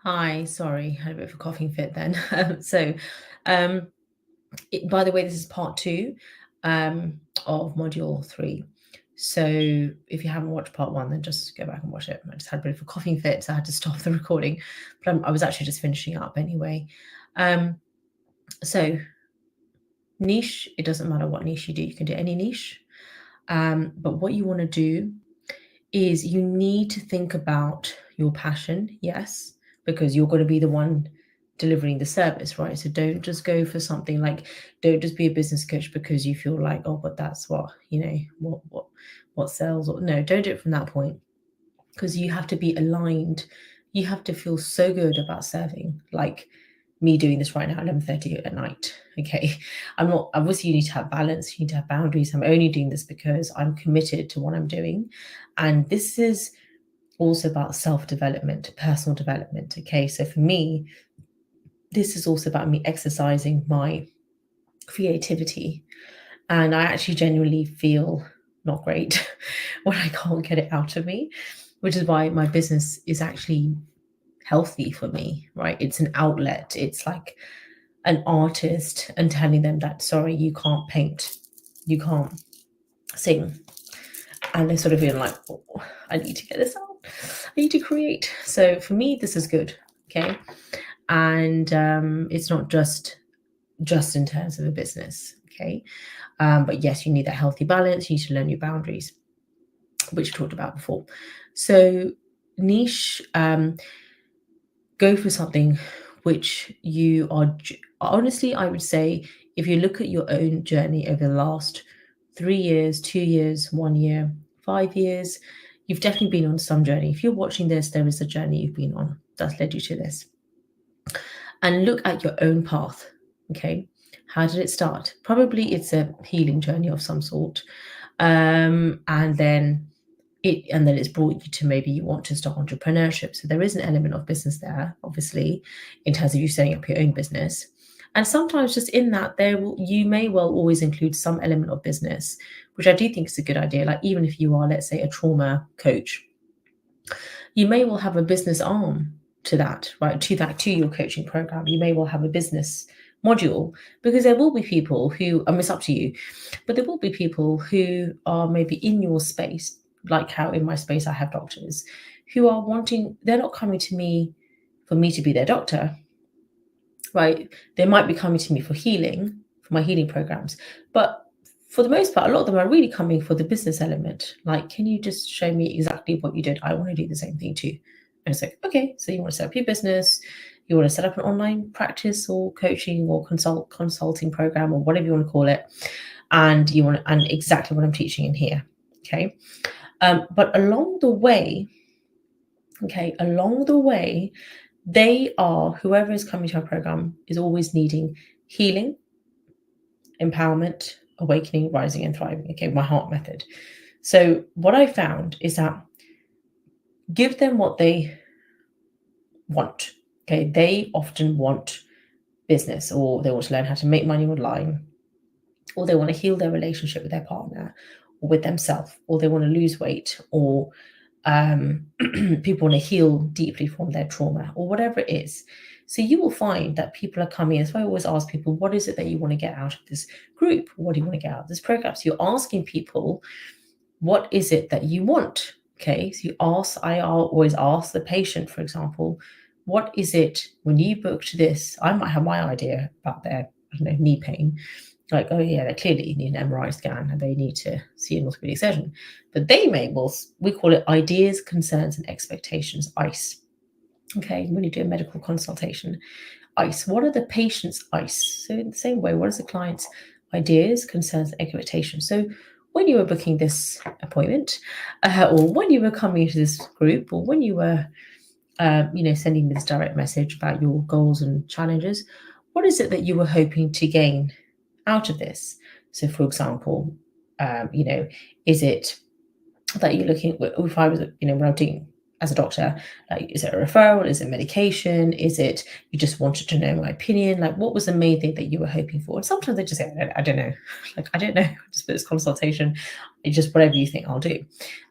Hi, sorry, had a bit of a coughing fit then. Um, by the way, this is part two of module three. So if you haven't watched part one, then just go back and watch it. I just had a bit of a coughing fit, so I had to stop the recording, but I was actually just finishing up anyway. So niche, it doesn't matter what niche you do, you can do any niche. But what you want to do is you need to think about your passion, yes, because you're going to be the one delivering the service, right? So don't just go for something like, don't just be a business coach because you feel like, oh, but that's what, what sells, or no, don't do it from that point, because you have to be aligned. You have to feel so good about serving, like me doing this right now at 11:30 at night. Okay. I'm not, obviously you need to have balance, you need to have boundaries. I'm only doing this because I'm committed to what I'm doing. And this is also about self-development, personal development. Okay. So for me, this is also about me exercising my creativity. And I actually genuinely feel not great when I can't get it out of me, which is why my business is actually healthy for me, right? It's an outlet. It's like an artist and telling them that, sorry, you can't paint, you can't sing. And they're sort of feeling like, oh, I need to get this out. I need to create. So for me, this is good. Okay. And it's not just in terms of a business. Okay. But yes, you need that healthy balance. You need to learn your boundaries, which we talked about before. So niche, go for something which you are, honestly, I would say, if you look at your own journey over the last 3 years, 2 years, 1 year, 5 years, you've definitely been on some journey. If you're watching this, there is a journey you've been on that's led you to this. And look at your own path. Okay. How did it start? Probably it's a healing journey of some sort. And then it's brought you to, maybe you want to start entrepreneurship. So there is an element of business there, obviously, in terms of you setting up your own business. And sometimes just in that, you may well always include some element of business, which I do think is a good idea. Like even if you are, let's say, a trauma coach, you may well have a business arm to that, right? To your coaching program. You may well have a business module, because there will be people who, and it's up to you, but there will be people who are maybe in your space, like how in my space I have doctors who are wanting, they're not coming to me for me to be their doctor, right? They might be coming to me for healing, for my healing programs. But for the most part, a lot of them are really coming for the business element. Like, can you just show me exactly what you did? I want to do the same thing too. And it's like, okay, so you want to set up your business, you want to set up an online practice or coaching or consulting program or whatever you want to call it. And you want, and exactly what I'm teaching in here. Okay. But along the way, whoever is coming to our program is always needing healing, empowerment, awakening, rising, and thriving. Okay, my heart method. So what I found is that give them what they want. Okay, they often want business, or they want to learn how to make money online, or they want to heal their relationship with their partner or with themselves, or they want to lose weight, or people want to heal deeply from their trauma, or whatever it is. So you will find that people are coming. That's why I always ask people, what is it that you want to get out of this group? What do you want to get out of this program? So you're asking people, what is it that you want? Okay, so I always ask the patient, for example, what is it when you booked this? I might have my idea about their, I don't know, knee pain. Like, oh yeah, they clearly need an MRI scan and they need to see an orthopedic surgeon. But they may, well, we call it ideas, concerns, and expectations, ICE. Okay, when you do a medical consultation, ICE. What are the patient's ICE? So in the same way, what is the client's ideas, concerns, and expectations? So when you were booking this appointment, or when you were coming to this group, or when you were, sending this direct message about your goals and challenges, what is it that you were hoping to gain out of this? So, for example, is it that you're looking, if I was, when I'm doing as a doctor, like, is it a referral? Is it medication? Is it you just wanted to know my opinion? Like, what was the main thing that you were hoping for? And sometimes they just say, I don't know. Like, I don't know. Just put this consultation. It's just whatever you think I'll do.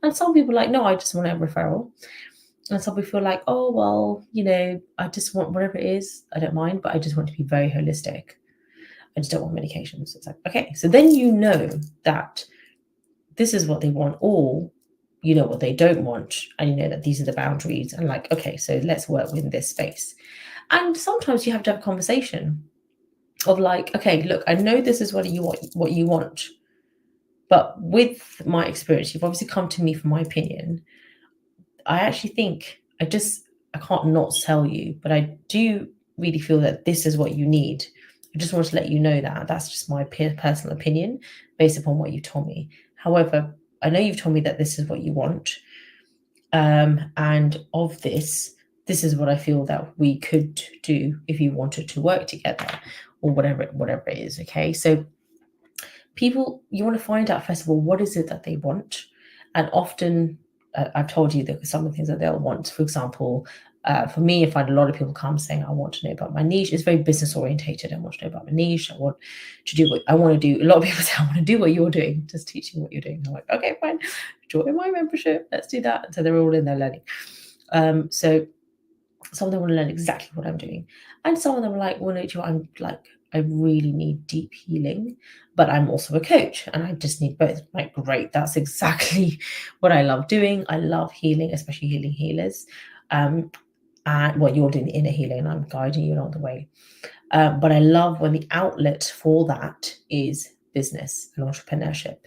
And some people are like, no, I just want a referral. And some people feel like, oh, well, I just want whatever it is. I don't mind, but I just want to be very holistic. I just don't want medications. It's like, okay, so then you know that this is what they want, or you know what they don't want, and you know that these are the boundaries, and like, okay, so let's work within this space. And sometimes you have to have a conversation of like, okay, look, I know this is what you want, but with my experience, you've obviously come to me for my opinion. I actually think I can't not sell you, but I do really feel that this is what you need. I just want to let you know that that's just my personal opinion based upon what you told me. However, I know you've told me that this is what you want. And of this is what I feel that we could do if you wanted to work together, or whatever it is. Okay. So people, you want to find out first of all, what is it that they want? And often I've told you that some of the things that they'll want, for example, for me, if I had a lot of people come saying, I want to know about my niche, it's very business orientated. I want to know about my niche. I want to do what I want to do. A lot of people say, I want to do what you're doing, just teaching what you're doing. I'm like, okay, fine, join my membership. Let's do that. So they're all in there learning. So some of them want to learn exactly what I'm doing. And some of them are like, well, no, I'm like, I really need deep healing, but I'm also a coach and I just need both. Like, great, that's exactly what I love doing. I love healing, especially healing healers. And what you're doing, the inner healing, and I'm guiding you along the way. But I love when the outlet for that is business and entrepreneurship,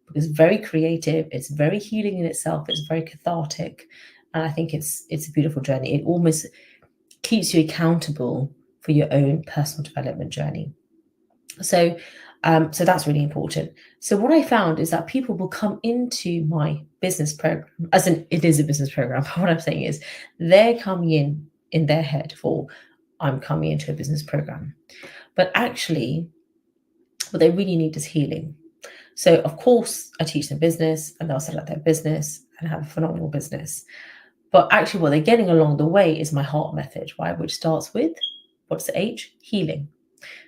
because it's very creative, it's very healing in itself, it's very cathartic, and I think it's a beautiful journey. It almost keeps you accountable for your own personal development journey. So that's really important. So what I found is that people will come into my business program, as in it is a business program, but what I'm saying is they're coming in their head for, I'm coming into a business program. But actually, what they really need is healing. So of course, I teach them business and they'll set up their business and have a phenomenal business. But actually what they're getting along the way is my heart method, right? Which starts with, what's the H? Healing.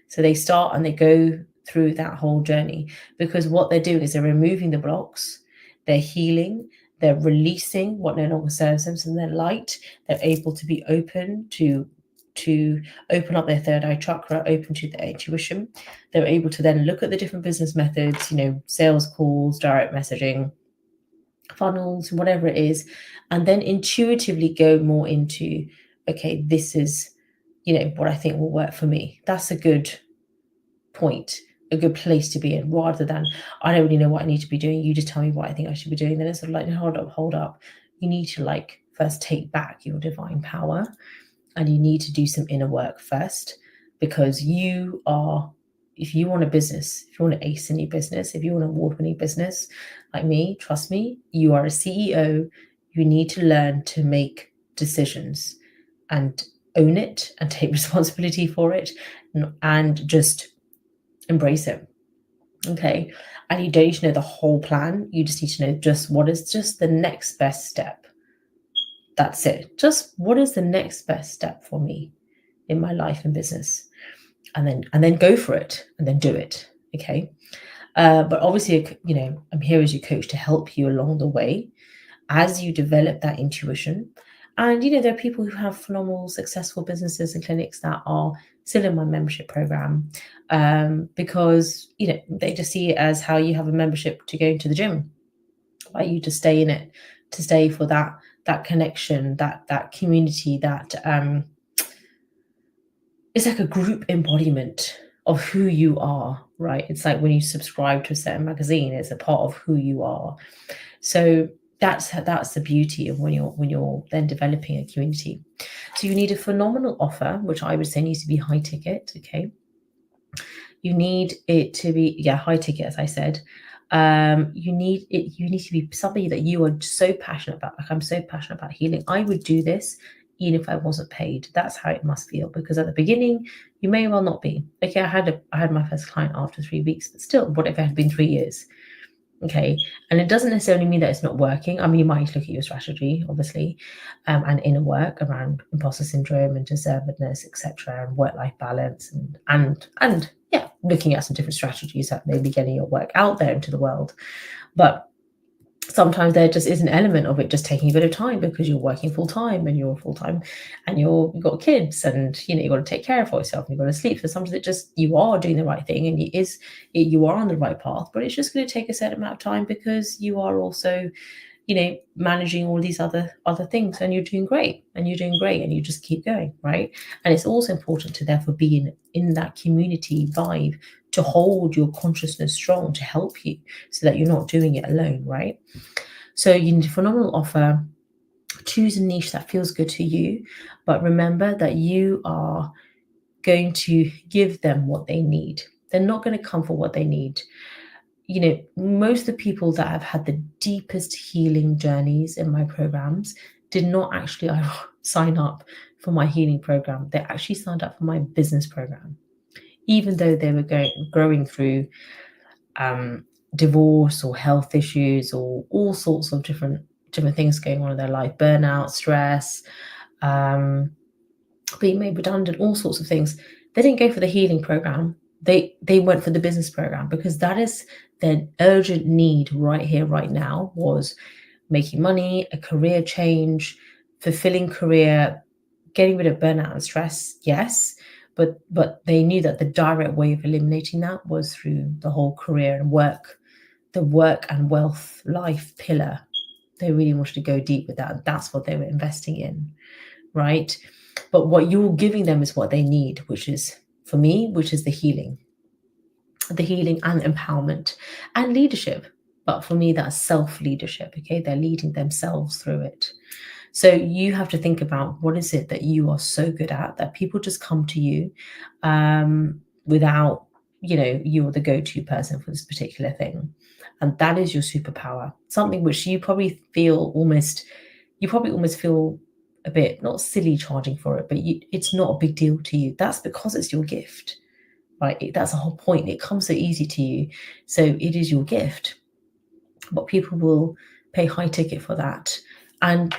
So they start and they go through that whole journey, because what they're doing is they're removing the blocks, they're healing, they're releasing what no longer serves them. So they're light, they're able to be open to open up their third eye chakra, open to their intuition. They're able to then look at the different business methods, sales calls, direct messaging, funnels, whatever it is, and then intuitively go more into, okay, this is what I think will work for me. That's a good point, a good place to be in, rather than, I don't really know what I need to be doing, you just tell me what I think I should be doing. Then it's sort of like, hold up, you need to first take back your divine power, and you need to do some inner work first, because if you want a business, if you want to ace in your business, if you want an award-winning business like me, trust me, you are a CEO. You need to learn to make decisions and own it and take responsibility for it, and just embrace it. Okay. And you don't need to know the whole plan. You just need to know just what is just the next best step. That's it. Just what is the next best step for me in my life and business, and then go for it, and then do it. Okay. But obviously, I'm here as your coach to help you along the way as you develop that intuition. And there are people who have phenomenal, successful businesses and clinics that are still in my membership program, because they just see it as how you have a membership to go into the gym, right? You just stay in it, to stay for that connection, that community, that it's like a group embodiment of who you are, right? It's like when you subscribe to a certain magazine, it's a part of who you are. So that's the beauty of when you're then developing a community. So you need a phenomenal offer, which I would say needs to be high ticket. Okay. You need it to be, high ticket, as I said. You need to be something that you are so passionate about. Like, I'm so passionate about healing. I would do this even if I wasn't paid. That's how it must feel, because at the beginning you may well not be. Okay, I had my first client after 3 weeks, but still, what if it had been 3 years? Okay, and it doesn't necessarily mean that it's not working. I mean, you might look at your strategy, obviously, and inner work around imposter syndrome and deservedness, etc., and work-life balance, and looking at some different strategies that may be getting your work out there into the world. But sometimes there just is an element of it just taking a bit of time because you're working full time and you've got kids, and you've got to take care of yourself and you've got to sleep. So sometimes it just, you are doing the right thing and you are on the right path, but it's just going to take a certain amount of time because you are also managing all these other things, and you're doing great and you just keep going, right? And it's also important to therefore be in that community vibe, to hold your consciousness strong, to help you, so that you're not doing it alone, right? So you need a phenomenal offer. Choose a niche that feels good to you, but remember that you are going to give them what they need. They're not going to come for what they need. Most of the people that have had the deepest healing journeys in my programs did not actually sign up for my healing program. They actually signed up for my business program, even though they were growing through divorce or health issues or all sorts of different things going on in their life, burnout, stress, being made redundant, all sorts of things. They didn't go for the healing program. They went for the business program, because that is their urgent need right here, right now, was making money, a career change, fulfilling career, getting rid of burnout and stress, yes. But they knew that the direct way of eliminating that was through the whole career and work, the work and wealth life pillar. They really wanted to go deep with that. That's what they were investing in, right? But what you're giving them is what they need, which is, for me, which is the healing and empowerment and leadership. But for me, that's self-leadership, okay? They're leading themselves through it. So you have to think about, what is it that you are so good at that people just come to you without, you're the go-to person for this particular thing. And that is your superpower, something which you probably almost feel a bit, not silly charging for it, but it's not a big deal to you. That's because it's your gift, right? That's the whole point. It comes so easy to you. So it is your gift. But people will pay high ticket for that. And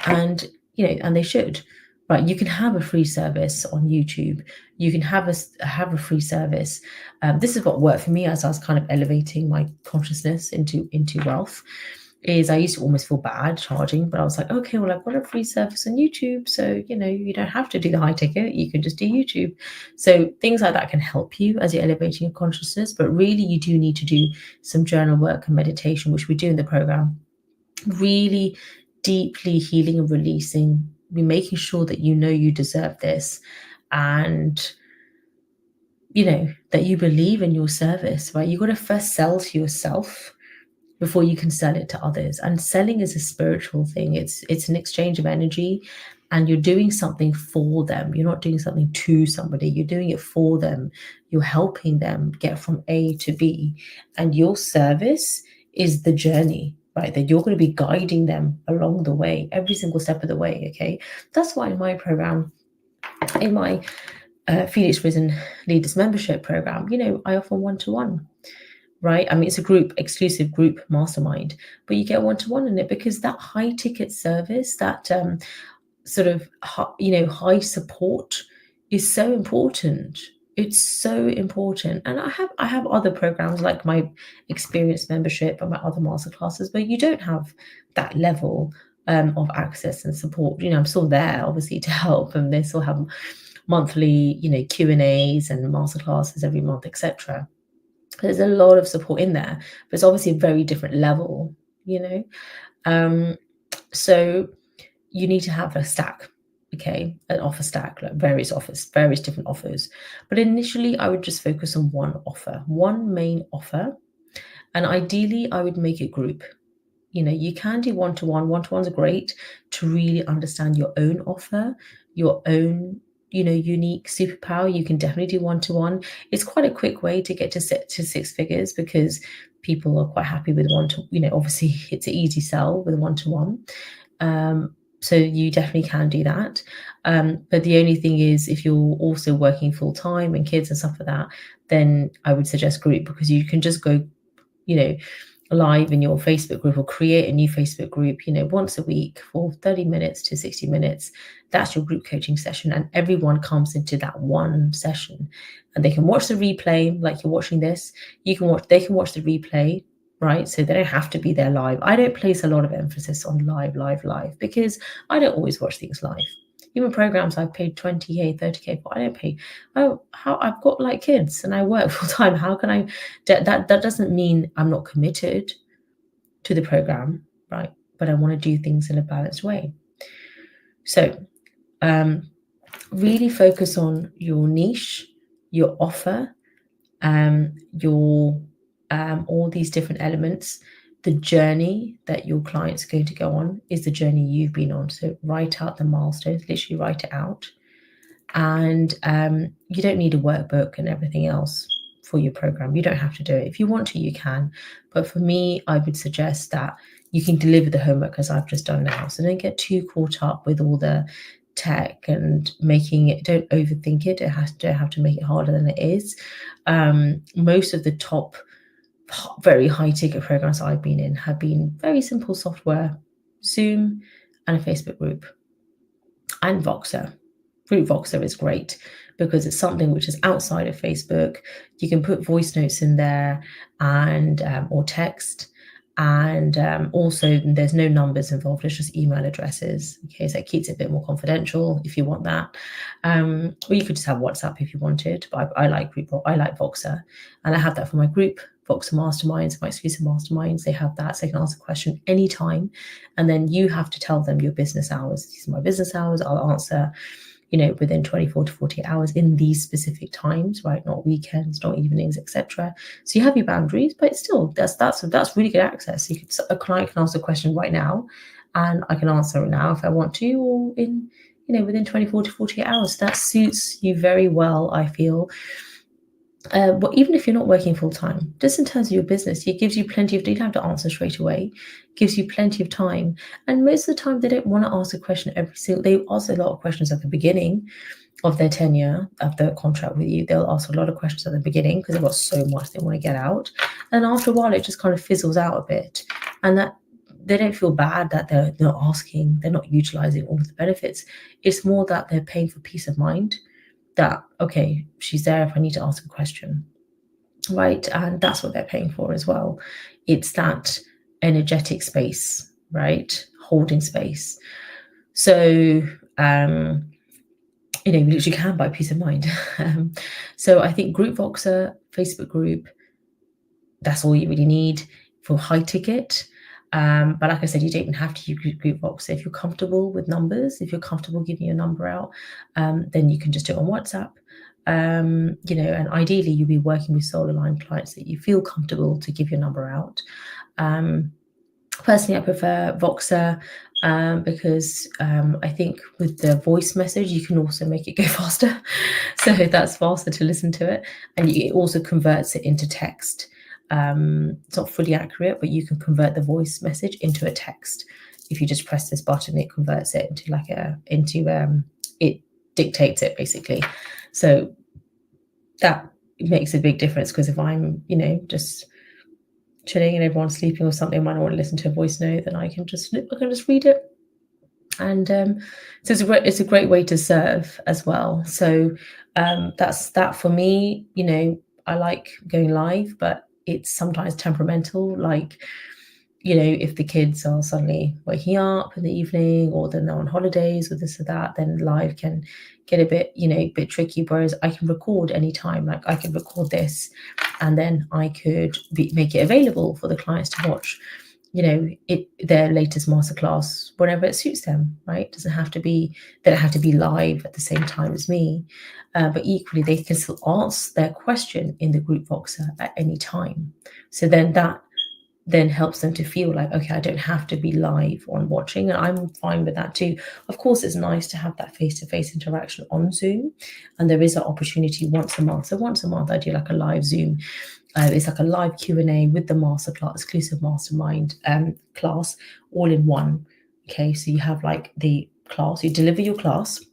they should, right? You can have a free service on YouTube. You can have a free service. This is what worked for me as I was kind of elevating my consciousness into wealth. Is I used to almost feel bad charging, but I was like, okay, well, I've got a free service on YouTube, so you don't have to do the high ticket, you can just do YouTube. So things like that can help you as you're elevating your consciousness, but really you do need to do some journal work and meditation, which we do in the program. Really deeply healing and releasing, making sure that you deserve this, and that you believe in your service, right? You've got to first sell to yourself before you can sell it to others. And selling is a spiritual thing. It's an exchange of energy, and you're doing something for them. You're not doing something to somebody. You're doing it for them. You're helping them get from A to B. And your service is the journey, right? That you're going to be guiding them along the way, every single step of the way, okay? That's why in my program, in my Phoenix Risen Leaders Membership program, I offer one-to-one. Right? I mean, it's a exclusive group mastermind, but you get one-to-one in it, because that high ticket service, that sort of, high support is so important. It's so important. And I have other programs like my experience membership and my other masterclasses, but you don't have that level of access and support. I'm still there, obviously, to help, and they still have monthly, Q&As and masterclasses every month, etc. There's a lot of support in there, but it's obviously a very different level, so you need to have a stack, okay, an offer stack, like various different offers. But initially I would just focus on one main offer, and ideally I would make it group. You can do one-to-one. One-to-ones are great to really understand your own offer, your own unique superpower. You can definitely do one-to-one. It's quite a quick way to get to six figures, because people are quite happy with obviously it's an easy sell with one-to-one. So you definitely can do that. But the only thing is, if you're also working full-time and kids and stuff like that, then I would suggest group, because you can just go live in your Facebook group, or create a new Facebook group, once a week for 30 minutes to 60 minutes. That's your group coaching session, and everyone comes into that one session, and they can watch the replay like you're watching this. They can watch the replay, right? So they don't have to be there live. I don't place a lot of emphasis on live, because I don't always watch things live. Even programs I've paid 20K, 30K for, I don't pay. I've got like kids and I work full time. How can I? That doesn't mean I'm not committed to the program, right? But I want to do things in a balanced way. So really focus on your niche, your offer, your all these different elements. The journey that your client's going to go on is the journey you've been on. So write out the milestones, literally write it out. And you don't need a workbook and everything else for your program. You don't have to do it. If you want to, you can. But for me, I would suggest that you can deliver the homework as I've just done now. So don't get too caught up with all the tech and making it, don't overthink it. Don't have to make it harder than it is. Most of the top very high ticket programs I've been in have been very simple software, Zoom and a Facebook group, and Voxer. Group Voxer is great because it's something which is outside of Facebook. You can put voice notes in there and or text, and also there's no numbers involved. It's just email addresses. Okay, so it keeps it a bit more confidential if you want that. Or you could just have WhatsApp if you wanted. But I like Voxer, and I have that for my group. Voxer Masterminds, my exclusive masterminds, they have that, so they can ask a question anytime, and then you have to tell them your business hours. These are my business hours. I'll answer, within 24 to 48 hours in these specific times, right? Not weekends, not evenings, etc. So you have your boundaries, but still, that's really good access. A client can ask a question right now, and I can answer it now if I want to, or in within 24 to 48 hours. That suits you very well, I feel. But even if you're not working full time, just in terms of your business, it gives you plenty of. You don't have to answer straight away. Gives you plenty of time, and most of the time they don't want to ask a question every single. They ask a lot of questions at the beginning of their tenure of the contract with you. They'll ask a lot of questions at the beginning because they've got so much they want to get out, and after a while it just kind of fizzles out a bit, and that they don't feel bad that they're not asking, they're not utilizing all of the benefits. It's more that they're paying for peace of mind. That, okay, she's there if I need to ask a question, right? And that's what they're paying for as well. It's that energetic space, right? Holding space. So, you literally can buy peace of mind. So I think Group Voxer, Facebook group, that's all you really need for high ticket. But like I said, you don't even have to use Group Voxer. If you're comfortable with numbers, if you're comfortable giving your number out, then you can just do it on WhatsApp. And ideally you'll be working with soul aligned clients that you feel comfortable to give your number out. Personally, I prefer Voxer because I think with the voice message, you can also make it go faster. So that's faster to listen to it. And it also converts it into text. It's not fully accurate, but you can convert the voice message into a text. If you just press this button, it converts it into it dictates it basically. So that makes a big difference, because if I'm, just chilling and everyone's sleeping or something, I might not want to listen to a voice note, then I can just read it. And so it's a great way to serve as well. So that's that for me. I like going live, but it's sometimes temperamental. Like, if the kids are suddenly waking up in the evening, or then they're on holidays or this or that, then live can get a bit tricky. Whereas I can record anytime. Like I can record this, and then I could make it available for the clients to watch. Their latest masterclass whenever it suits them, right? They don't have to be live at the same time as me, but equally they can still ask their question in the Group Voxer at any time. So then that helps them to feel like, okay, I don't have to be live on watching, and I'm fine with that too. Of course, it's nice to have that face-to-face interaction on Zoom, and there is an opportunity once a month. So once a month I do like a live Zoom. It's like a live Q&A with the masterclass, exclusive mastermind class, all in one. Okay, so you have like the class, you deliver your class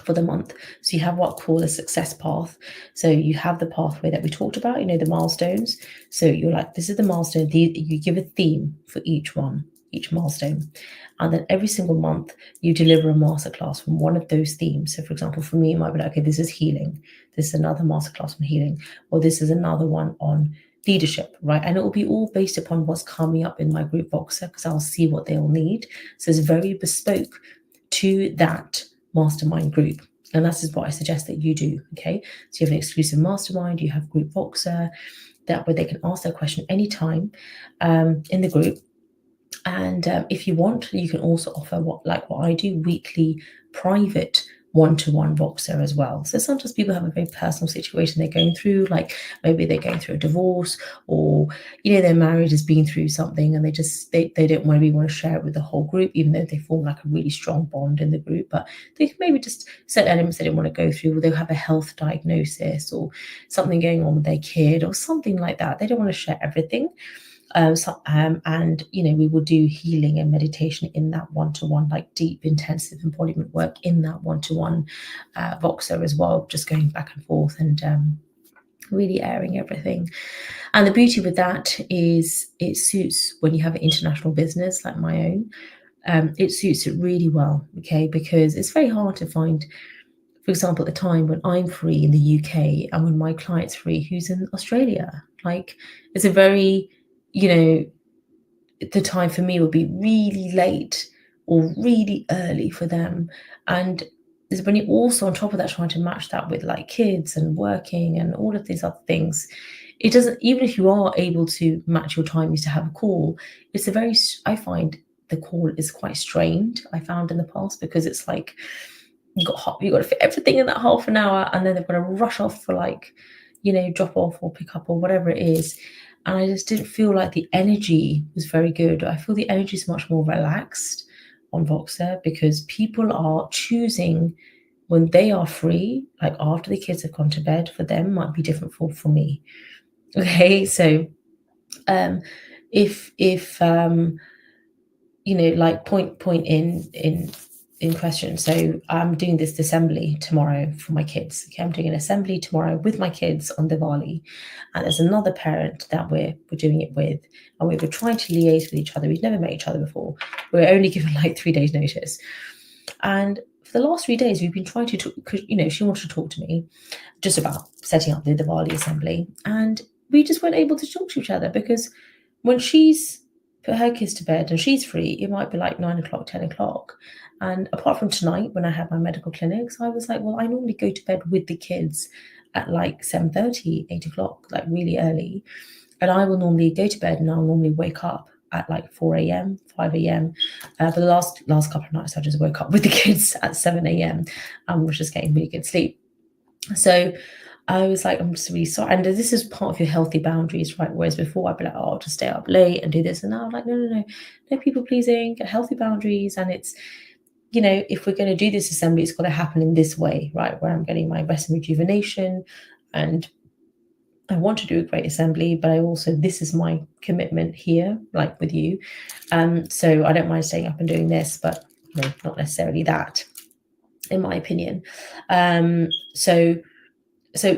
for the month. So you have what I call a success path. So you have the pathway that we talked about, the milestones. So you're like, this is the milestone. You give a theme for each milestone. And then every single month you deliver a masterclass from one of those themes. So for example, for me, it might be like, okay, this is healing. This is another masterclass on healing, or this is another one on leadership, right? And it will be all based upon what's coming up in my group Voxer, because I'll see what they'll need. So it's very bespoke to that mastermind group. And that is what I suggest that you do. Okay. So you have an exclusive mastermind, you have group Voxer, that way they can ask their question anytime in the group. And if you want, you can also offer what I do, weekly private one-to-one Voxer as well. So sometimes people have a very personal situation they're going through, like maybe they're going through a divorce, or their marriage has been through something, and they don't want to share it with the whole group, even though they form like a really strong bond in the group. But they can maybe just set elements they don't want to go through, or they'll have a health diagnosis or something going on with their kid or something like that. They don't want to share everything. And we will do healing and meditation in that one-to-one, like deep intensive embodiment work in that one-to-one Voxer as well, just going back and forth and really airing everything. And the beauty with that is it suits when you have an international business like my own. It suits it really well, okay, because it's very hard to find, for example, a time when I'm free in the UK and when my client's free who's in Australia. Like, it's a very, the time for me would be really late or really early for them. And when you're also on top of that trying to match that with like kids and working and all of these other things, it doesn't, even if you are able to match your timings to have a call, I find the call is quite strained, I found in the past, because it's like you got to fit everything in that half an hour, and then they've got to rush off for drop off or pick up or whatever it is. And I just didn't feel like the energy was very good. I feel the energy is much more relaxed on Voxer, because people are choosing when they are free, like after the kids have gone to bed. For them might be different for me. Okay, so if like point in question. So I'm doing this assembly tomorrow for my kids. Okay, I'm doing an assembly tomorrow with my kids on Diwali, and there's another parent that we're doing it with, and we were trying to liaise with each other. We've never met each other before. We're only given like 3 days notice, and for the last 3 days we've been trying to talk, because she wanted to talk to me just about setting up the Diwali assembly, and we just weren't able to talk to each other, because when she's put her kids to bed and she's free, it might be like 9 o'clock, 10 o'clock. And apart from tonight, when I have my medical clinics, I was like, well, I normally go to bed with the kids at like 7:30, 8 o'clock, like really early. And I will normally go to bed and I'll normally wake up at like 4 a.m., 5 a.m. For the last couple of nights, I just woke up with the kids at 7 a.m. and was just getting really good sleep. So I was like, I'm just really sorry. And this is part of your healthy boundaries, right? Whereas before I'd be like, oh, I'll just stay up late and do this. And now I'm like, no people pleasing, get healthy boundaries. And it's, if we're going to do this assembly, it's got to happen in this way, right? Where I'm getting my rest and rejuvenation, and I want to do a great assembly, but this is my commitment here, like with you. So I don't mind staying up and doing this, but not necessarily that, in my opinion. So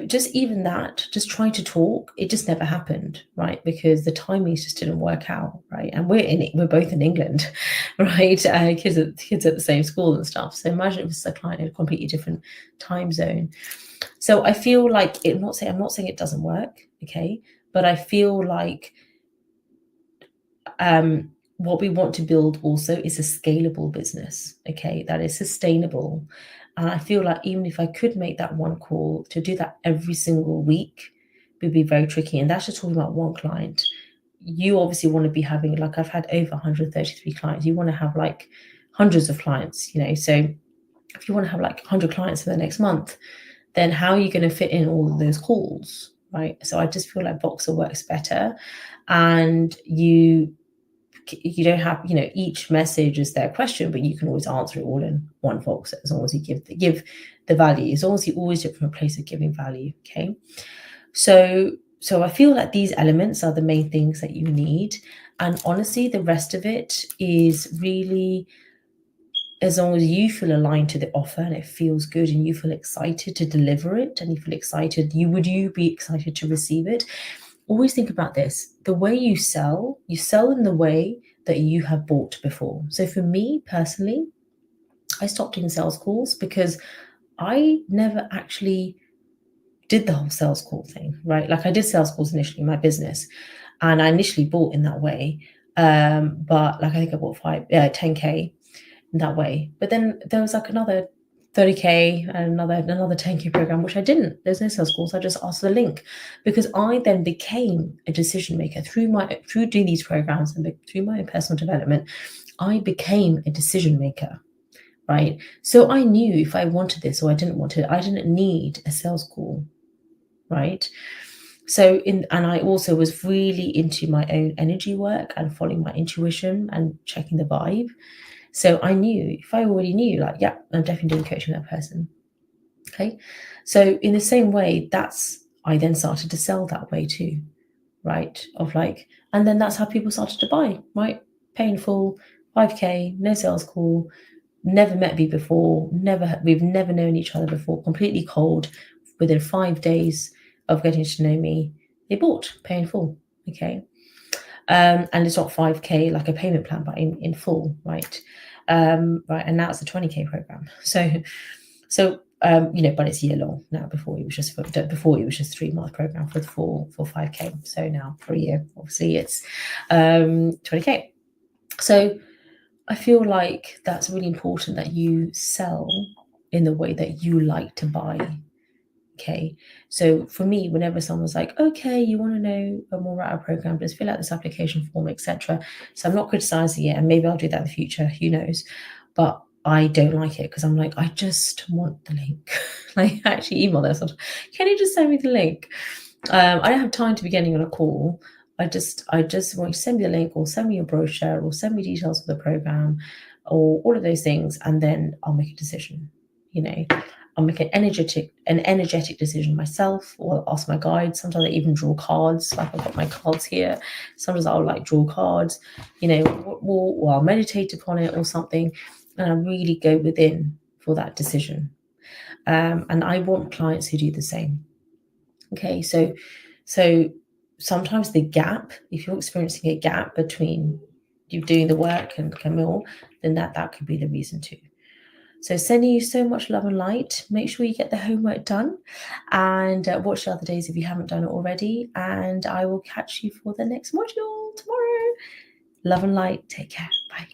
just even that, just trying to talk, it just never happened, right? Because the timings just didn't work out, right? And we're both in England, right? Kids at the same school and stuff. So imagine if it was a client in a completely different time zone. So I feel like I'm not saying it doesn't work, okay? But I feel like what we want to build also is a scalable business, okay, that is sustainable. And I feel like even if I could make that one call, to do that every single week would be very tricky. And that's just talking about one client. You obviously want to be having, like, I've had over 133 clients. You want to have like hundreds of clients, so if you want to have like 100 clients for the next month, then how are you going to fit in all of those calls, right? So I just feel like Voxer works better, and you don't have, each message is their question, but you can always answer it all in one Voxer, as long as you give the value, as long as you always do it from a place of giving value. Okay, so I feel like these elements are the main things that you need, and honestly the rest of it is really, as long as you feel aligned to the offer and it feels good and you feel excited to deliver it, and you feel excited, would you be excited to receive it? Always think about this. The way you sell in the way that you have bought before. So for me personally, I stopped doing sales calls because I never actually did the whole sales call thing, right? Like I did sales calls initially in my business, and I initially bought in that way. But like I think I bought 10K in that way. But then there was like another 30K and another 10K program, which I didn't. There's no sales calls. I just asked for the link, because I then became a decision maker through doing these programs and through my personal development. I became a decision maker, right? So I knew if I wanted this or I didn't want it. I didn't need a sales call, right? So and I also was really into my own energy work and following my intuition and checking the vibe. So I knew, if I already knew, like, yeah, I'm definitely doing coaching with that person. Okay. So in the same way, I then started to sell that way too, right? And then that's how people started to buy, right? Painful, 5K, no sales call, never met me before, we've never known each other before, completely cold. Within 5 days of getting to know me, they bought, pay in full. Okay. And it's not 5K like a payment plan, but in full, right? Right. And now it's a 20K program. So but it's year long now. Before it was just 3-month program for 5K. So now for a year, obviously it's 20K. So I feel like that's really important, that you sell in the way that you like to buy. Okay. So for me, whenever someone's like, okay, you want to know more about our program, just fill out this application form, etc. So I'm not criticizing it, and maybe I'll do that in the future, who knows? But I don't like it, because I'm like, I just want the link. Like, I actually email them sometimes, can you just send me the link? I don't have time to be getting on a call. I just want you to send me the link, or send me your brochure, or send me details of the program, or all of those things, and then I'll make a decision. I'll make an energetic decision myself, or I'll ask my guide. Sometimes I even draw cards. Like I've got my cards here. Sometimes I'll draw cards, or I'll meditate upon it or something, and I really go within for that decision. And I want clients who do the same. Okay, so sometimes the gap, if you're experiencing a gap between you doing the work and Camille, then that could be the reason too. So sending you so much love and light. Make sure you get the homework done, and watch the other days if you haven't done it already. And I will catch you for the next module tomorrow. Love and light. Take care. Bye.